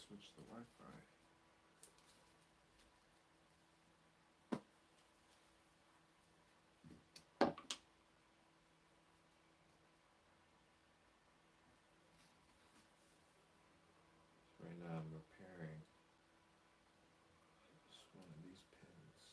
switch the Wi-Fi. Right now I'm repairing just one of these pins.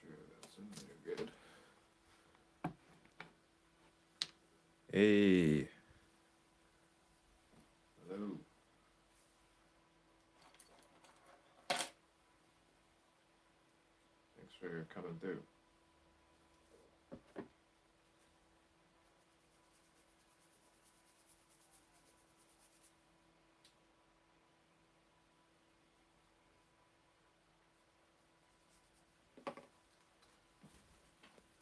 Sure, that's in there good. Hey. Hello. Thanks for coming through.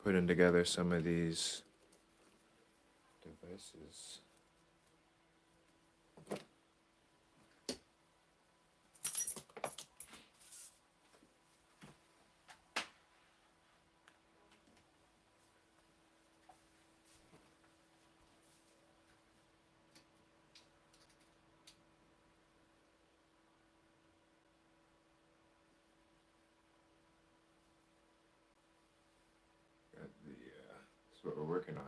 Putting together some of these devices. Got the that's what we're working on.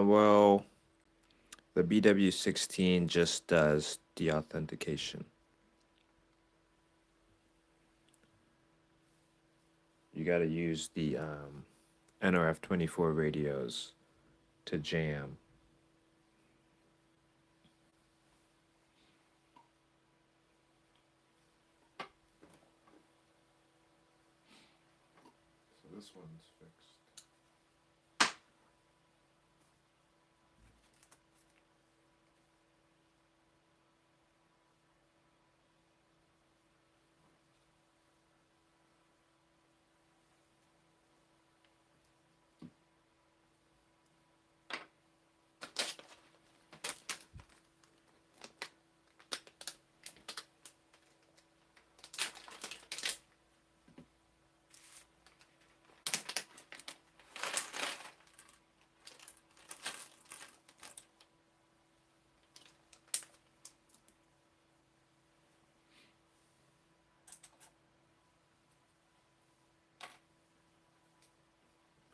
Well, the BW16 just does the authentication. You got to use the NRF24 radios to jam. So this one's fixed.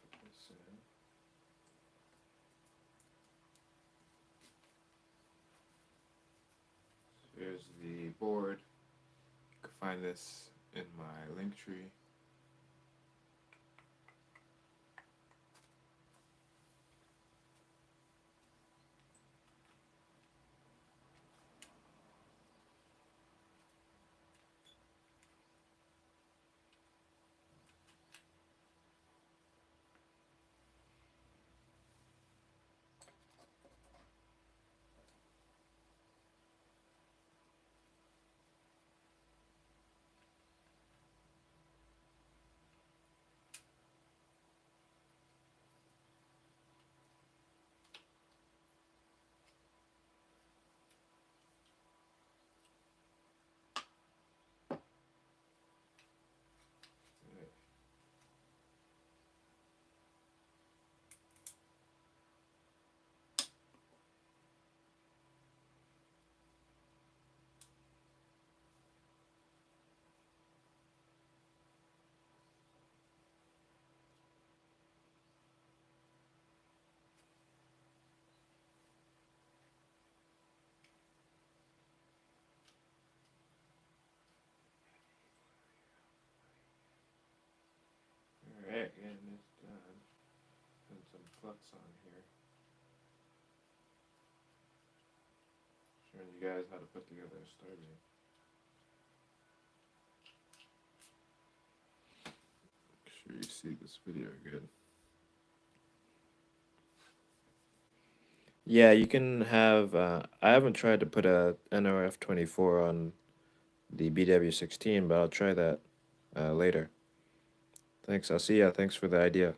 Put this in. Here's the board. You can find this in my link tree. and some flux on here, showing you guys how to put together a Starbeam. Make sure you see this video good. Yeah, you can have. I haven't tried to put a NRF24 on the BW16, but I'll try that later. Thanks. I'll see ya. Thanks for the idea.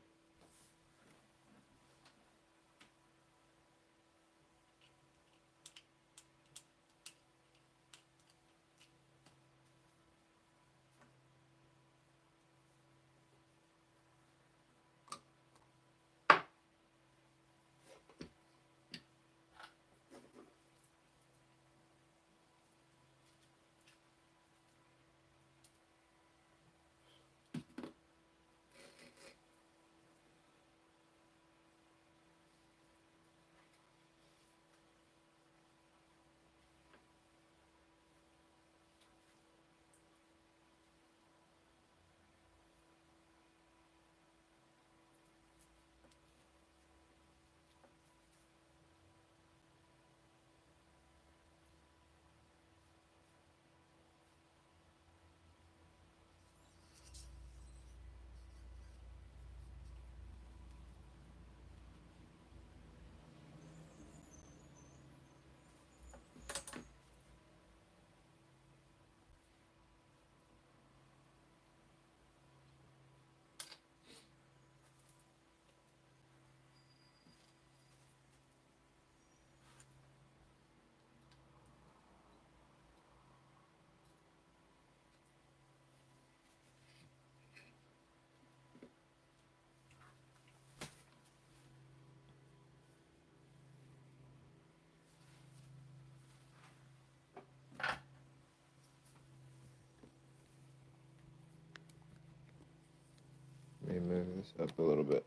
Let me move this up a little bit.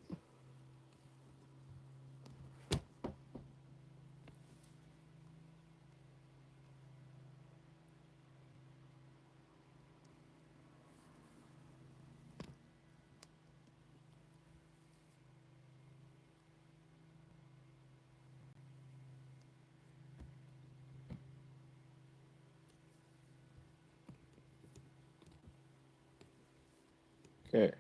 Okay.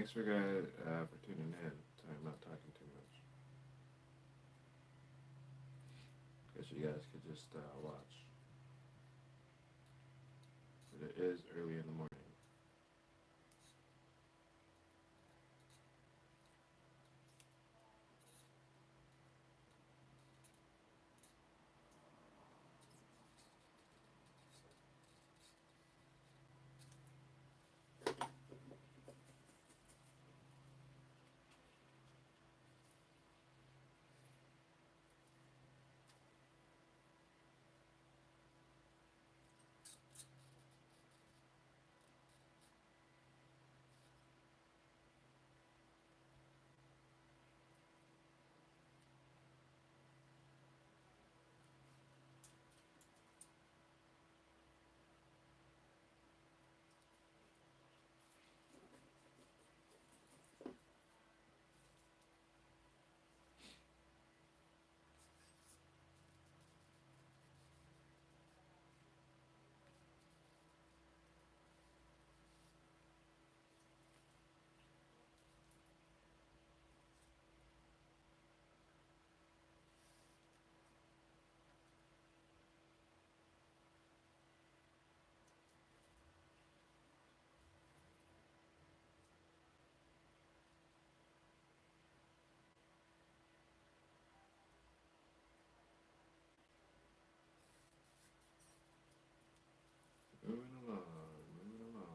thanks for guys for tuning in. Sorry, I'm not talking too much. Guess you guys could just watch. But it is early in the morning. Moving along, moving along.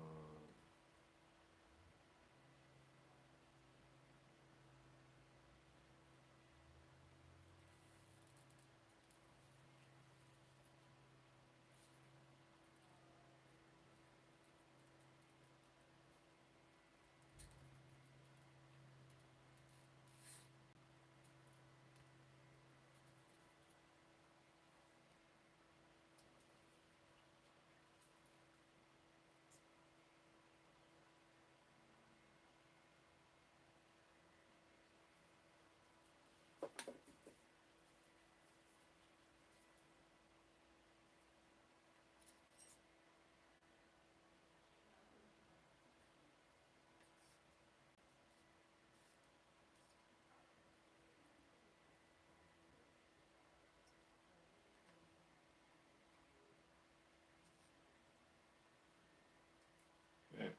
Okay.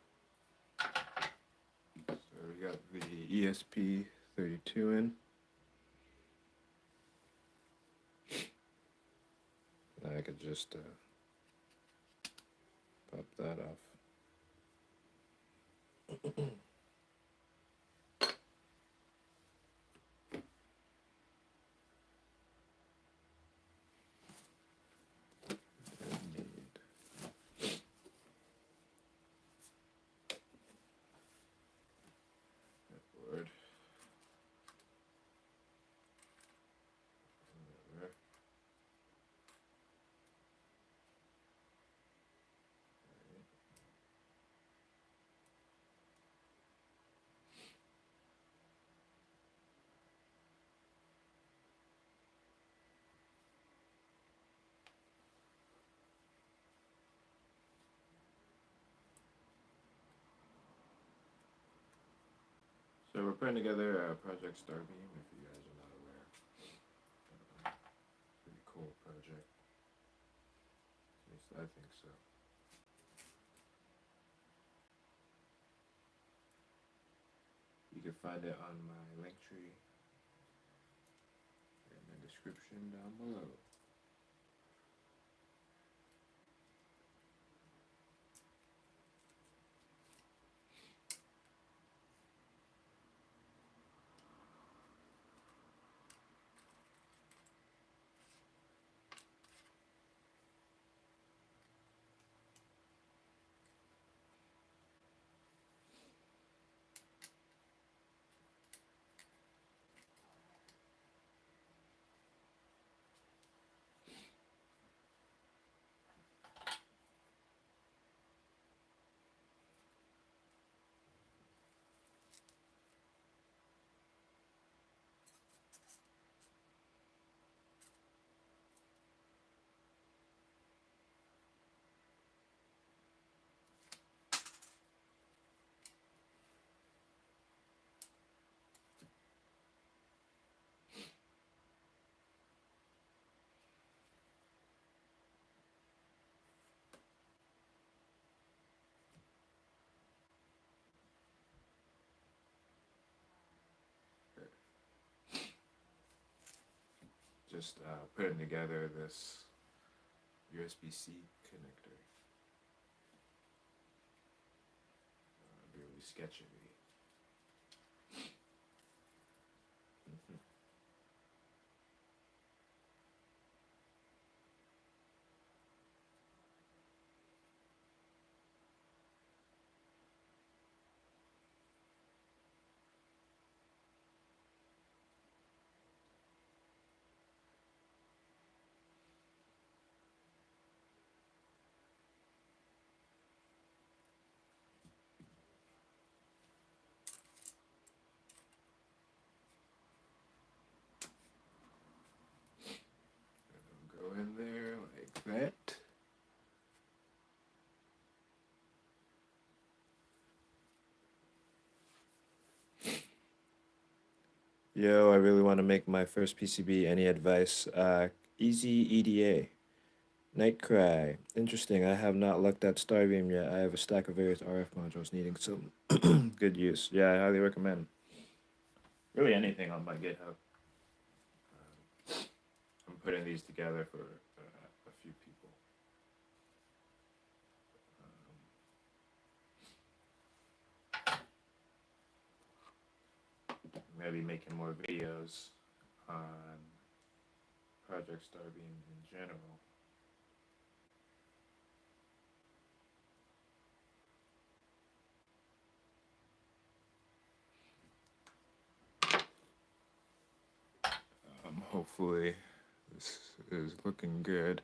So we got the ESP32 in. I could just pop that off. Board. There. So we're putting together Project Starbeam, if you guys are not aware. Pretty cool project. At least I think so. You can find it on my link tree in the description down below. just putting together this USB-C connector. Really sketchy. Mhm. Go in there like that. Yo, I really want to make my first PCB. Any advice? Easy EDA. Nightcry. Interesting. I have not looked at Starbeam yet. I have a stack of various RF modules needing some good use. Yeah, I highly recommend. Really anything on my GitHub. I'm putting these together for a few people. I'm gonna be making more videos on Project Starbeam in general. Hopefully, this is looking good.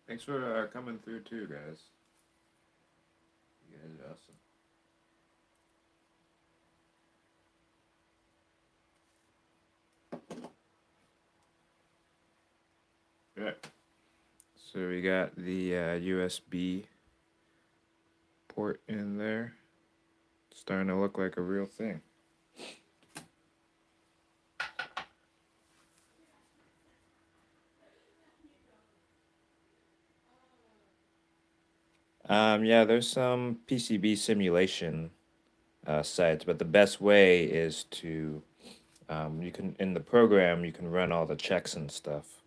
Thanks for coming through too, guys. You guys are awesome. Good. So we got the USB port in there. It's starting to look like a real thing. Yeah, there's some PCB simulation sites, but the best way is to you can in the program you can run all the checks and stuff.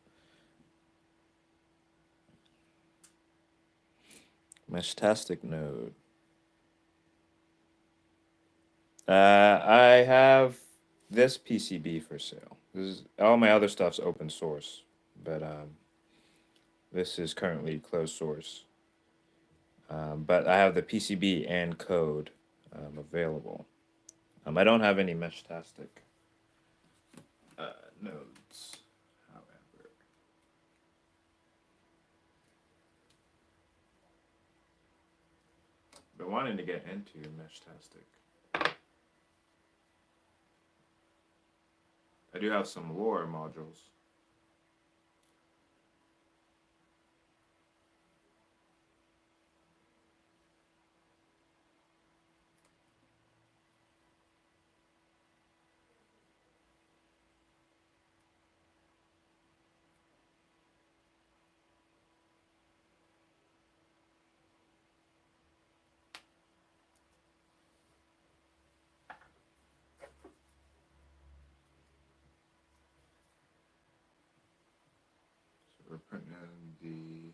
Meshtastic node. I have this PCB for sale. This is all my other stuff's open source, but this is currently closed source. But I have the PCB and code available. I don't have any Meshtastic nodes, however. Been wanting to get into Mesh-tastic. I do have some lore modules. So we're putting in the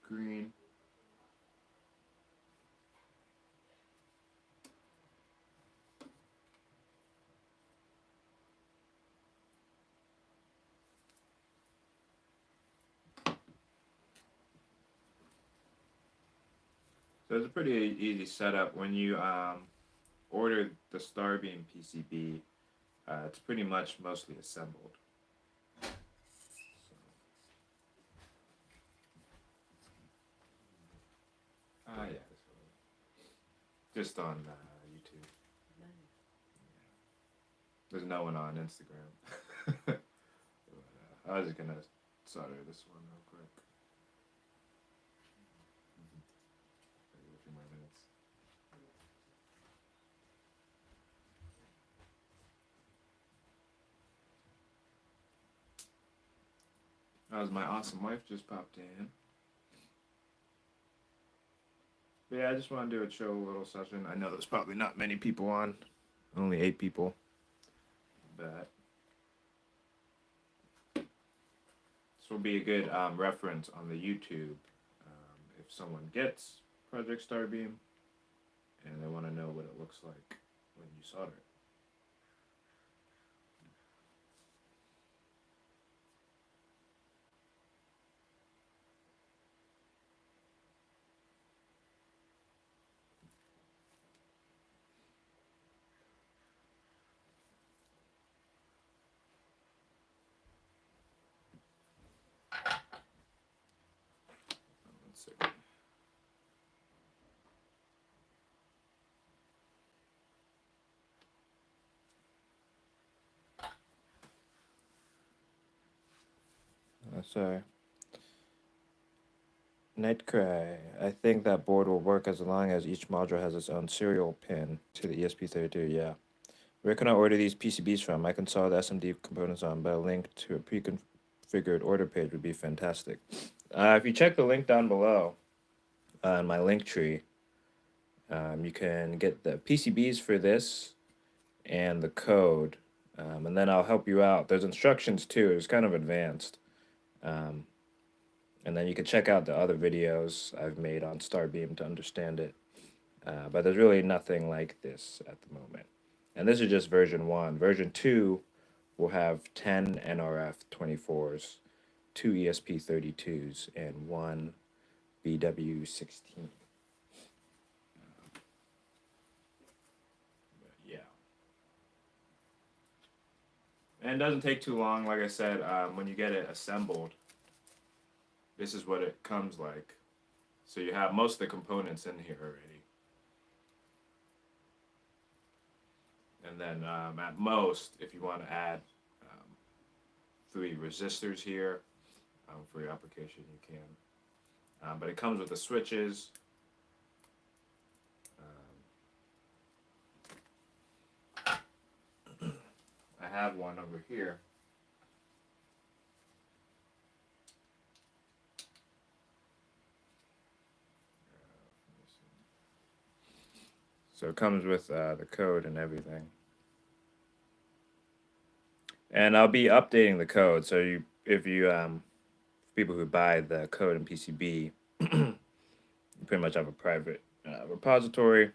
screen. So it's a pretty easy setup. When you order the Starbeam PCB, it's pretty much mostly assembled. So, yeah, just on YouTube. There's no one on Instagram. But, I was just gonna solder this one real quick. A few more minutes. That was my awesome wife just popped in. But yeah, I just want to do a chill little session. I know there's probably not many people on, only 8 people. But this will be a good reference on the YouTube if someone gets Project Starbeam and they want to know what it looks like when you solder it. Let's see. Sorry. Nightcry. I think that board will work as long as each module has its own serial pin to the ESP32. Yeah. Where can I order these PCBs from? I can solder the SMD components on, but a link to a pre-configured order page would be fantastic. If you check the link down below on my link tree, you can get the PCBs for this and the code, and then I'll help you out. There's instructions too. It's kind of advanced. And then you can check out the other videos I've made on Starbeam to understand it. But there's really nothing like this at the moment. And this is just version 1. Version 2 will have 10 NRF 24s, 2 ESP32s, and 1 BW16. Yeah. And it doesn't take too long, like I said, when you get it assembled, this is what it comes like. So you have most of the components in here already. And then at most, if you want to add 3 resistors here for your application, you can. But it comes with the switches. I have one over here. So it comes with the code and everything. And I'll be updating the code. So if you people who buy the code in PCB, you pretty much have a private repository,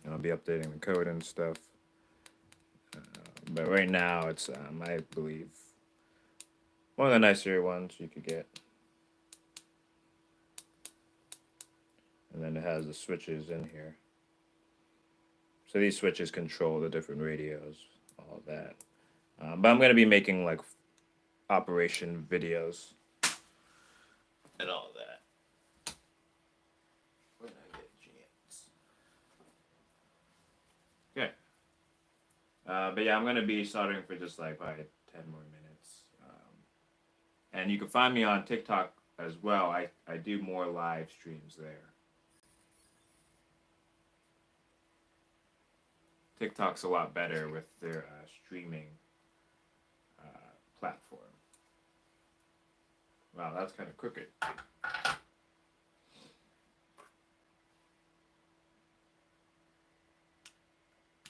and I'll be updating the code and stuff. But right now, it's I believe one of the nicer ones you could get. And then it has the switches in here. So these switches control the different radios, all of that. But I'm going to be making like operation videos and all that. Where did I get GM? But yeah, I'm gonna be soldering for just like probably 10 more minutes. And you can find me on TikTok as well. I do more live streams there. TikTok's a lot better with their streaming platform. Wow, that's kind of crooked.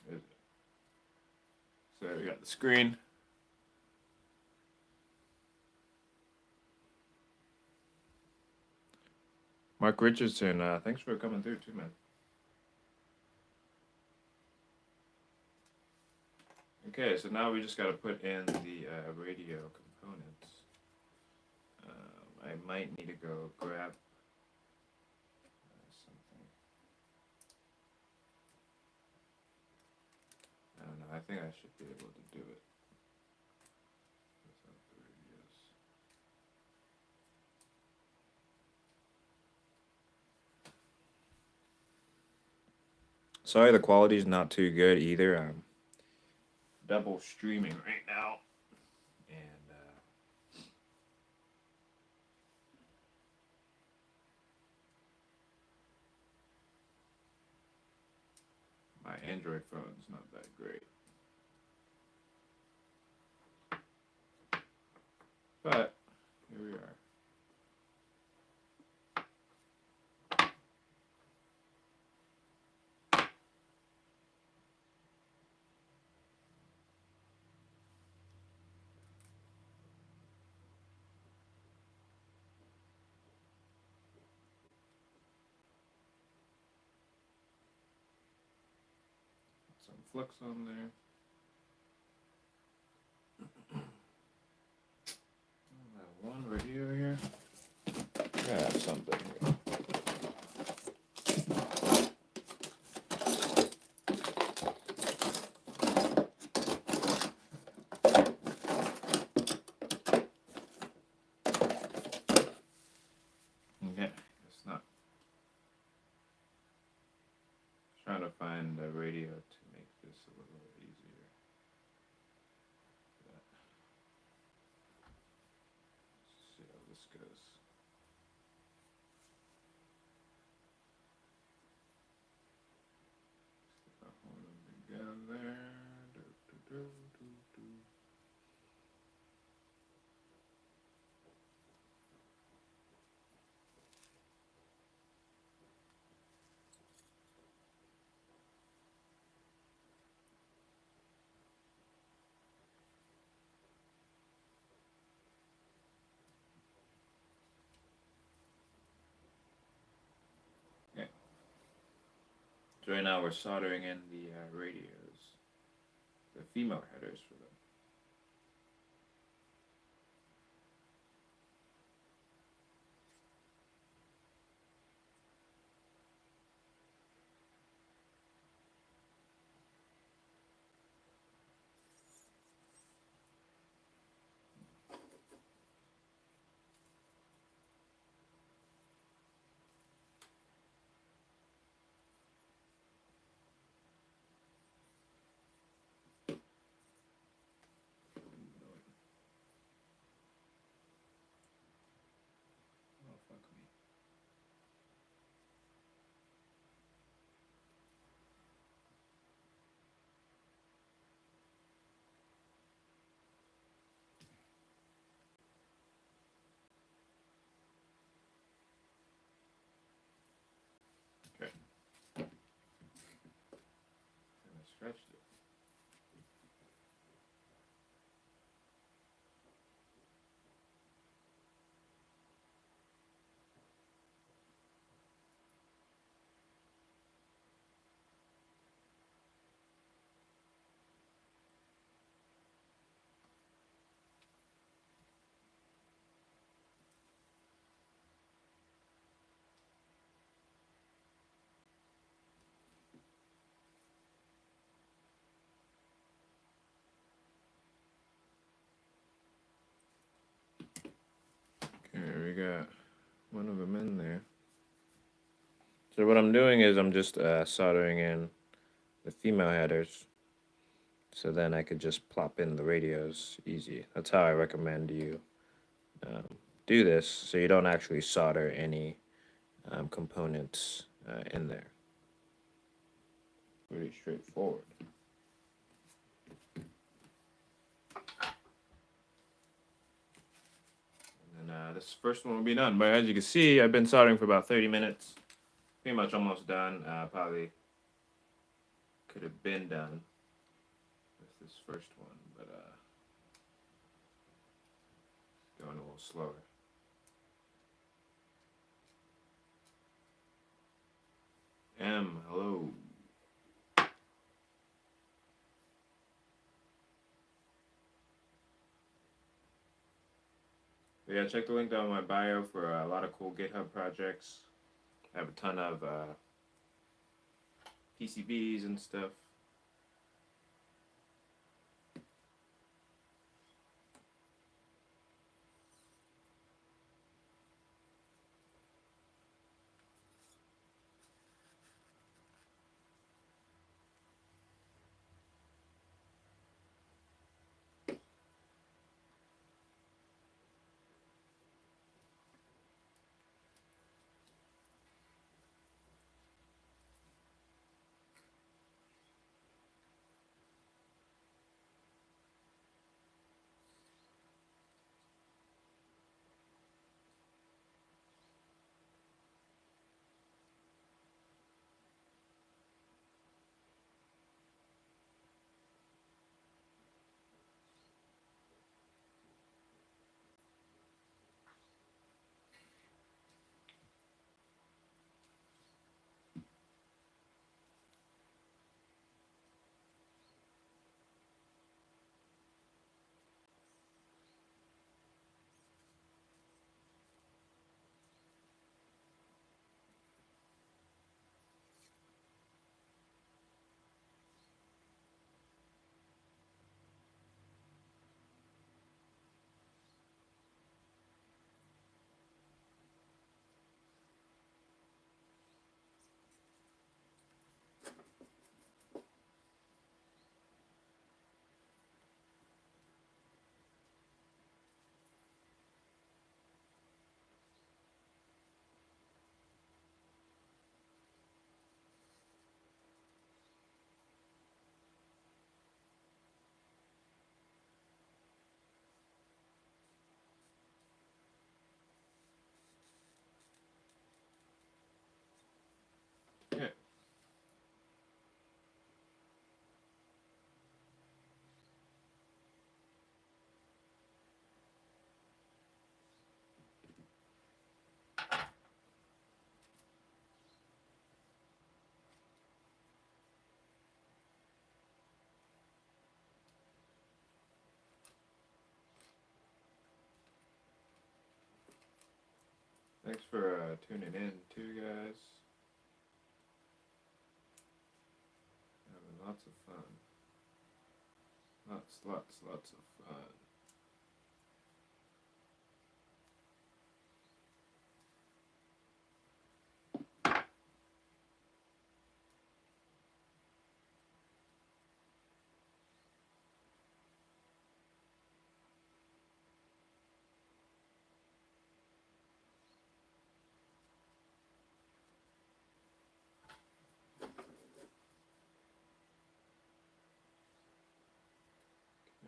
Is it? So we got the screen. Mark Richardson, thanks for coming through too, man. Okay, so now we just got to put in the radio components. I might need to go grab something. I don't know. I think I should be able to do it without the radios. Sorry, the quality's not too good either. I'm double streaming right now, and my Android phone's not that great. But here we are. Some flux on there. One radio here. Grab something here. Okay, it's not. Trying to find a radio to make this a little easier. Let's see how this goes. Hold them together. Do, do, do, do, do. Okay. So right now we're soldering in the radios, the female headers for them. Oh, fuck me. Okay. And I stretched it. Okay, we got one of them in there. So what I'm doing is I'm just soldering in the female headers. So then I could just plop in the radios easy. That's how I recommend you do this, so you don't actually solder any components in there. Pretty straightforward. And this first one will be done. But as you can see, I've been soldering for about 30 minutes. Pretty much almost done. Probably could have been done with this first one, but going a little slower. Hello. But yeah, check the link down in my bio for a lot of cool GitHub projects. I have a ton of PCBs and stuff. Yeah. Thanks for tuning in too, guys. Having lots of fun. Lots of fun.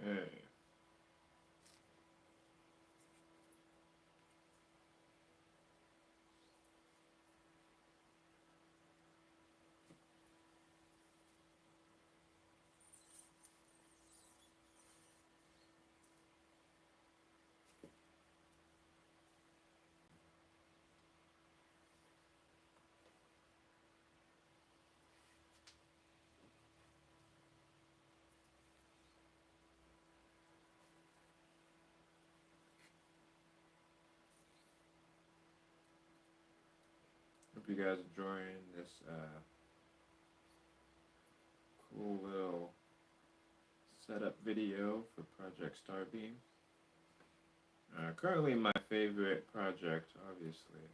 Okay. Hope you guys enjoying this cool little setup video for Project Starbeam. Currently my favorite project, obviously.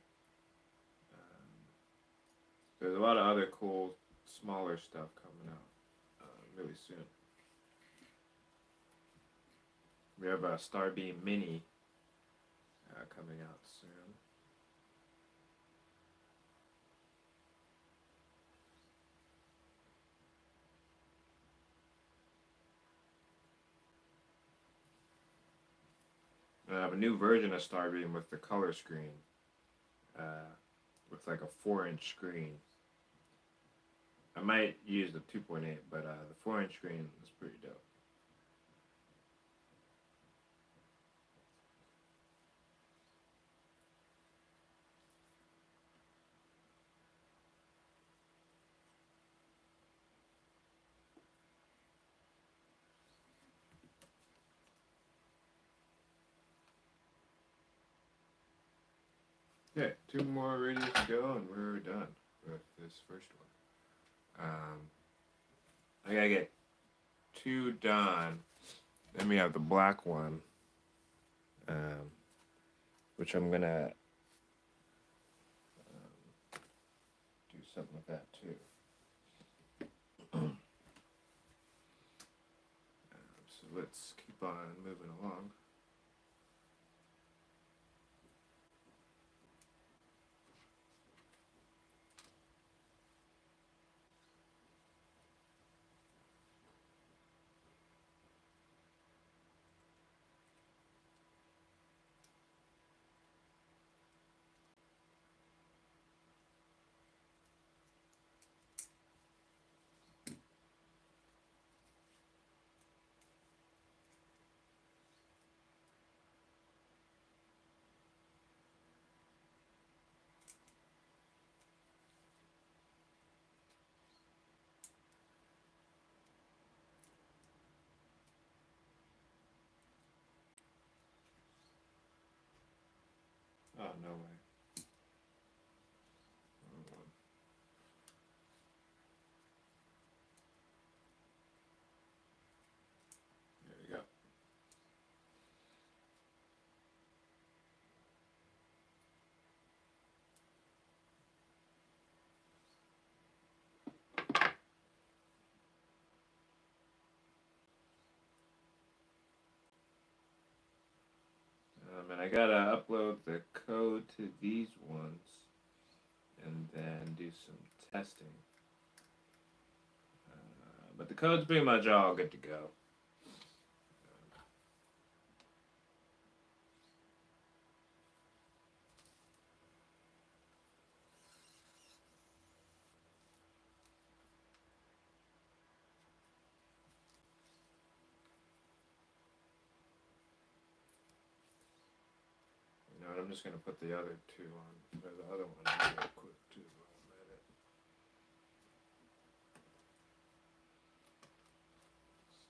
Um, there's a lot of other cool, smaller stuff coming out really soon. We have a Starbeam Mini coming out soon. I have a new version of Starbeam with the color screen, with like a 4-inch screen. I might use the 2.8, but the 4-inch screen is pretty dope. Okay, 2 more radios to go, and we're done with this first one. I gotta get 2 done. Then we have the black one, which I'm gonna do something with that too. So let's keep on moving along. Oh, no way. Wrong one. There we go. And I gotta upload the code to these ones and then do some testing. But the code's pretty much all good to go. You know what, I'm just gonna put the other 2 on, or the other one on real quick too.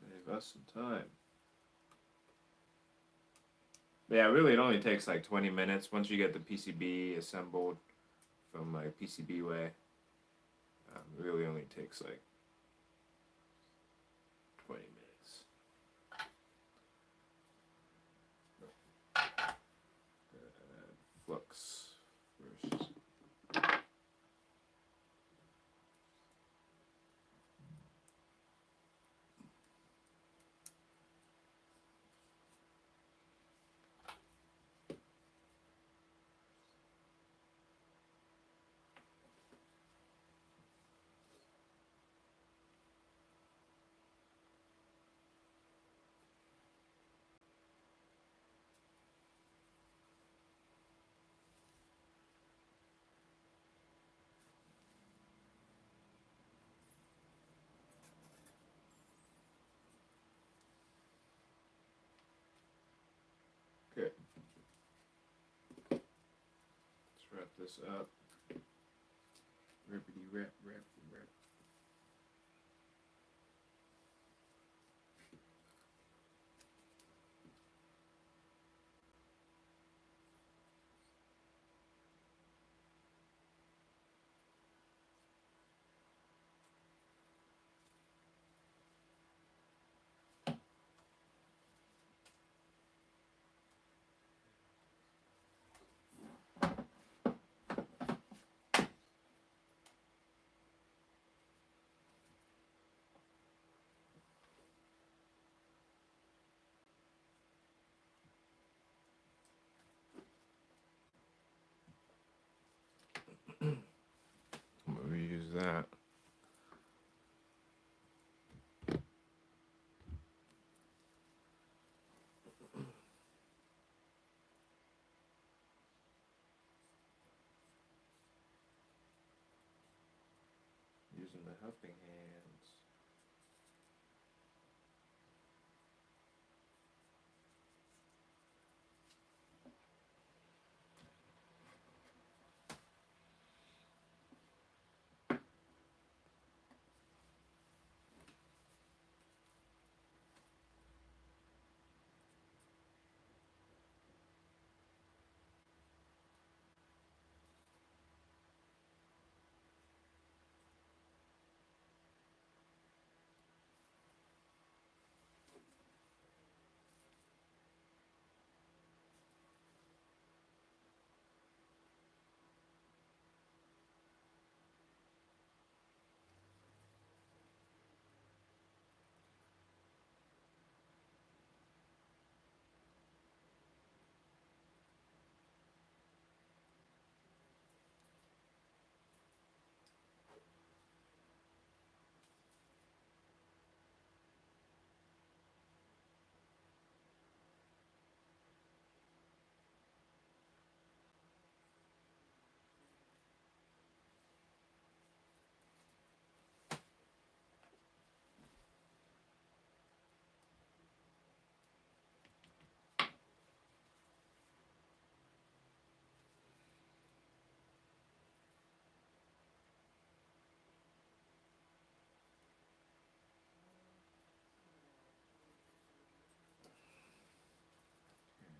Save us some time. But yeah, really it only takes like 20 minutes once you get the PCB assembled from my PCB way. It really only takes like 20 minutes. Flux first. Okay. Let's wrap this up. Rippity rap, rap, rap. that. Using the helping hands.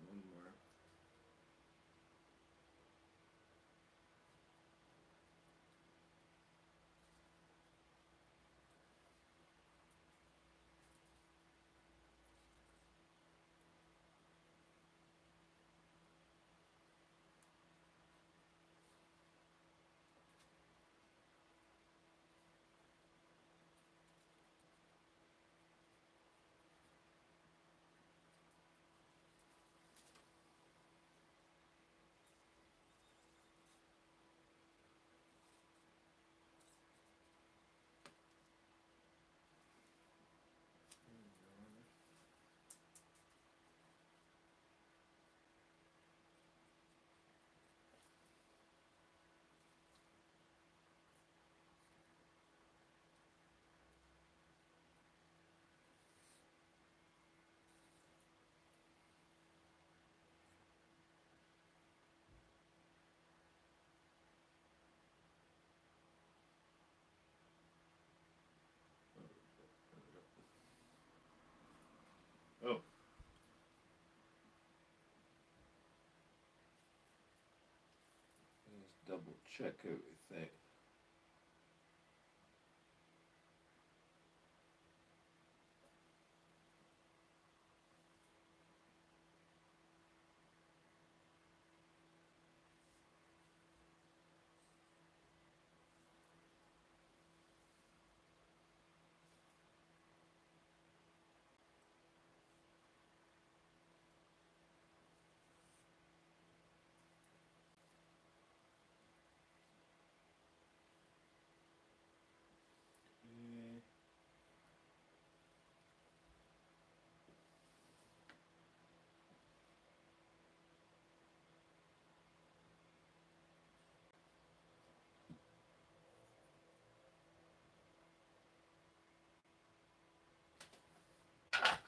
One more. Oh. Let's double check everything.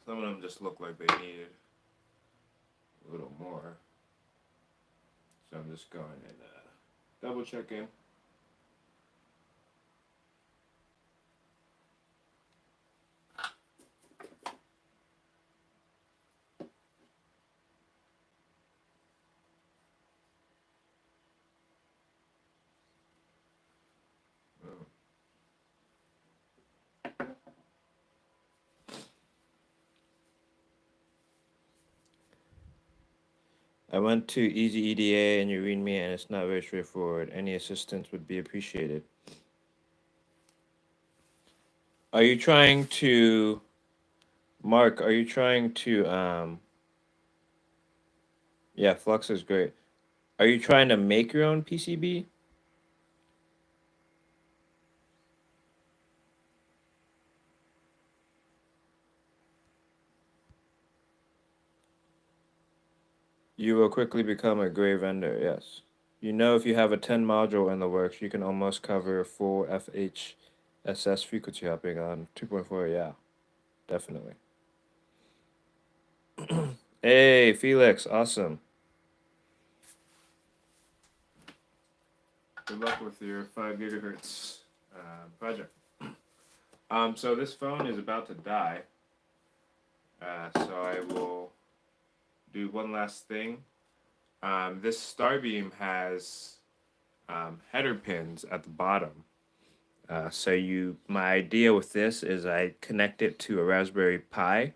Some of them just look like they needed a little more. So I'm just going and double checking. I went to Easy EDA and you read me, and it's not very straightforward. Any assistance would be appreciated. Are you trying to, Mark? Are you trying to, yeah, Flux is great. Are you trying to make your own PCB? You will quickly become a gray vendor, yes. You know, if you have a 10 module in the works, you can almost cover full FHSS frequency hopping on 2.4, yeah, definitely. Hey, Felix, awesome. Good luck with your 5 gigahertz project. So this phone is about to die, so I will do one last thing. This Starbeam has header pins at the bottom. My idea with this is I connect it to a Raspberry Pi,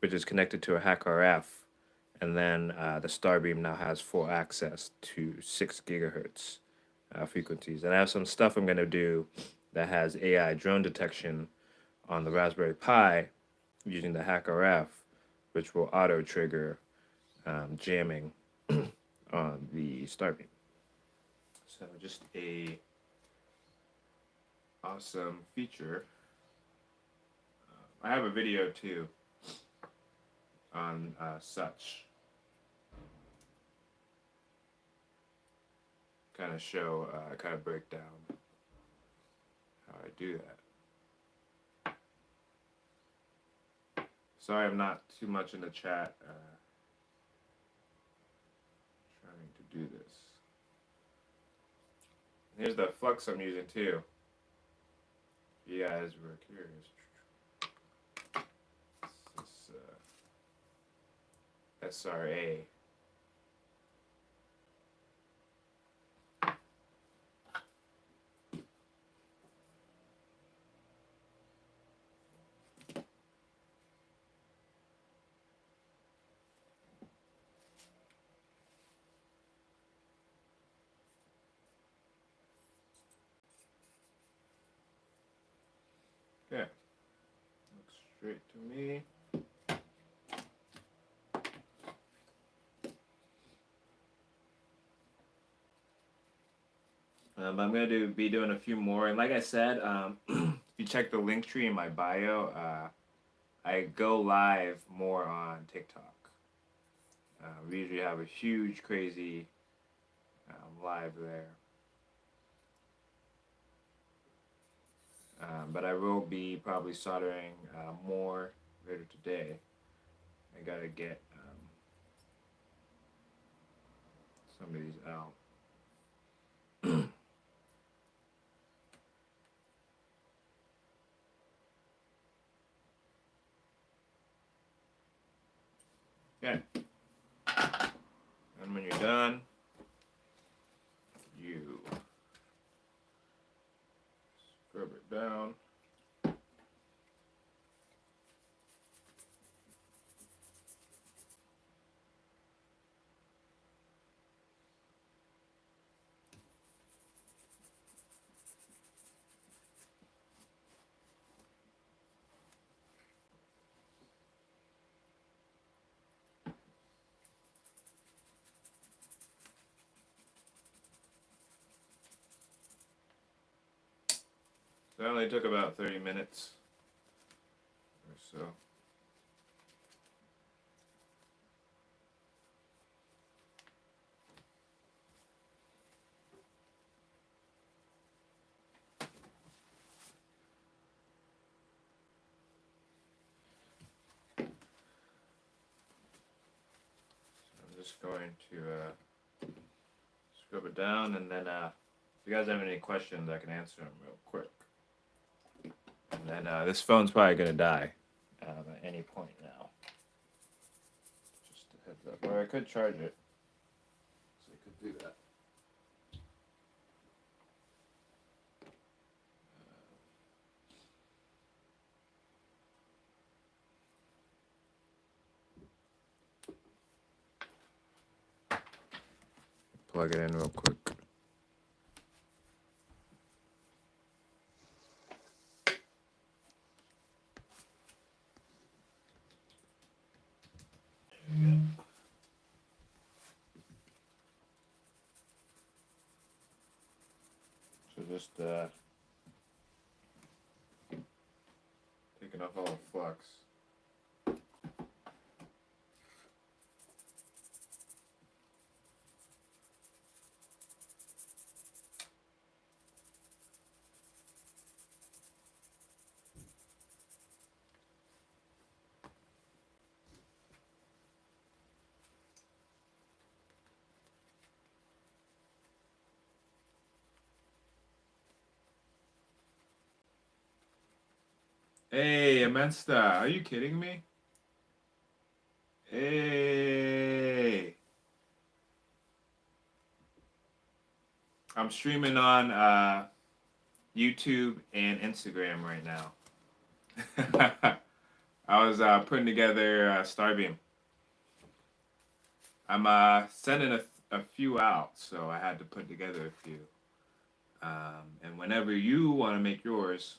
which is connected to a hack RF, and then the Starbeam now has full access to 6 gigahertz frequencies. And I have some stuff I'm gonna do that has AI drone detection on the Raspberry Pi using the hack RF, which will auto trigger jamming on the Starbeam. So just a awesome feature. I have a video too on such. Kind of show, kind of break down how I do that. Sorry, I'm not too much in the chat trying to do this. Here's the flux I'm using too. If you guys were curious. This SRA. Okay. Looks straight to me. I'm gonna be doing a few more, and like I said, if you check the link tree in my bio, I go live more on TikTok. We usually have a huge, crazy live there. But I will be probably soldering more later today. I gotta get some of these out. Okay. And when you're done, you scrub it down. So it only took about 30 minutes or so. I'm just going to scrub it down, and then if you guys have any questions, I can answer them real quick. And then this phone's probably gonna die at any point now. Just a heads up. Or I could charge it. So I could do that. Plug it in real quick. So just taking off all the flux. Hey, Amensta, are you kidding me? Hey, I'm streaming on YouTube and Instagram right now. I was putting together Starbeam. I'm sending a few out, so I had to put together a few. And whenever you want to make yours,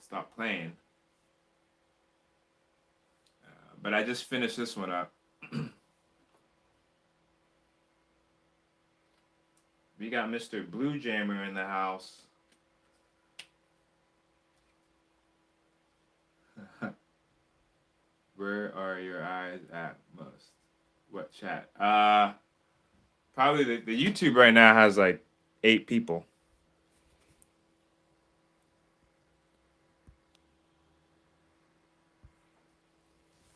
stop playing. But I just finished this one up. We got Mr. Blue Jammer in the house. Where are your eyes at most? What chat? Probably the YouTube right now has like 8 people.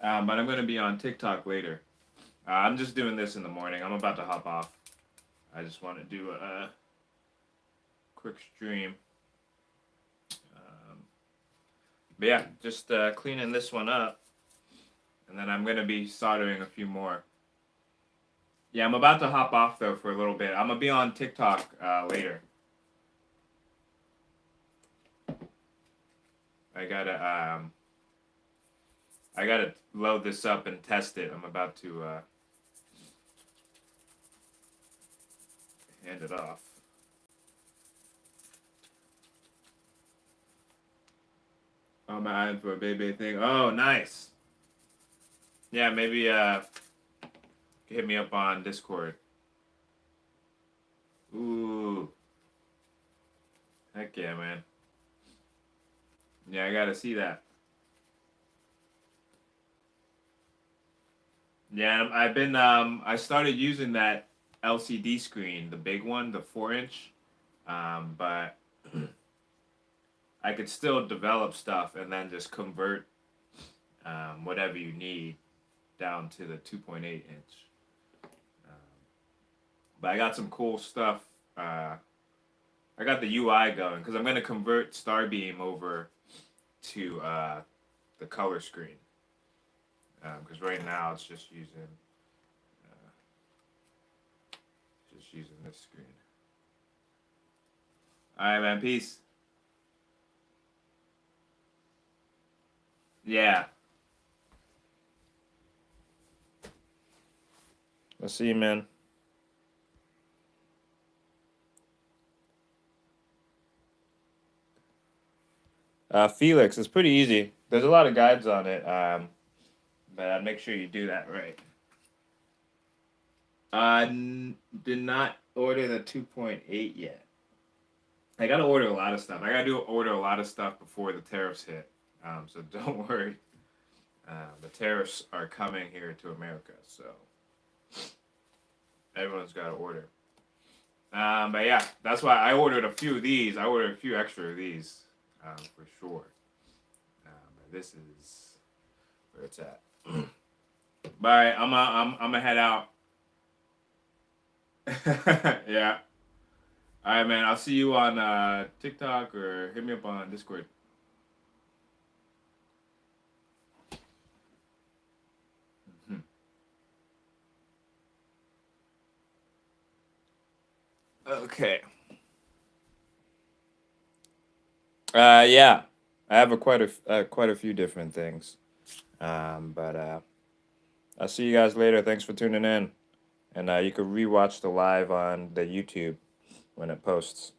But I'm gonna be on TikTok later. I'm just doing this in the morning. I'm about to hop off. I just want to do a quick stream. But yeah, just cleaning this one up, and then I'm gonna be soldering a few more. Yeah, I'm about to hop off though for a little bit. I'm gonna be on TikTok later. I gotta load this up and test it. I'm about to hand it off. Oh, my eyes for a baby thing. Oh, nice. Yeah, maybe hit me up on Discord. Ooh. Heck yeah, man. Yeah, I gotta see that. Yeah, I've been I started using that LCD screen, the big one, the 4-inch. But I could still develop stuff and then just convert whatever you need down to the 2.8-inch. But I got some cool stuff. I got the UI going because I'm gonna convert Starbeam over to the color screen. Because right now it's uh, just using this screen. All right, man. Peace. Yeah. I'll see you, man. Felix, it's pretty easy. There's a lot of guides on it, but I'd make sure you do that right. Did not order the 2.8 yet. I gotta order a lot of stuff. I gotta order a lot of stuff before the tariffs hit. So don't worry. The tariffs are coming here to America, so everyone's got to order. But yeah, that's why I ordered a few of these. I ordered a few extra of these for sure. But this is where it's at. But all right, I'm gonna head out. Yeah. All right, man. I'll see you on TikTok or hit me up on Discord. Mhm. Okay. Yeah, I have quite a few different things. But I'll see you guys later. Thanks for tuning in, and you can rewatch the live on the YouTube when it posts.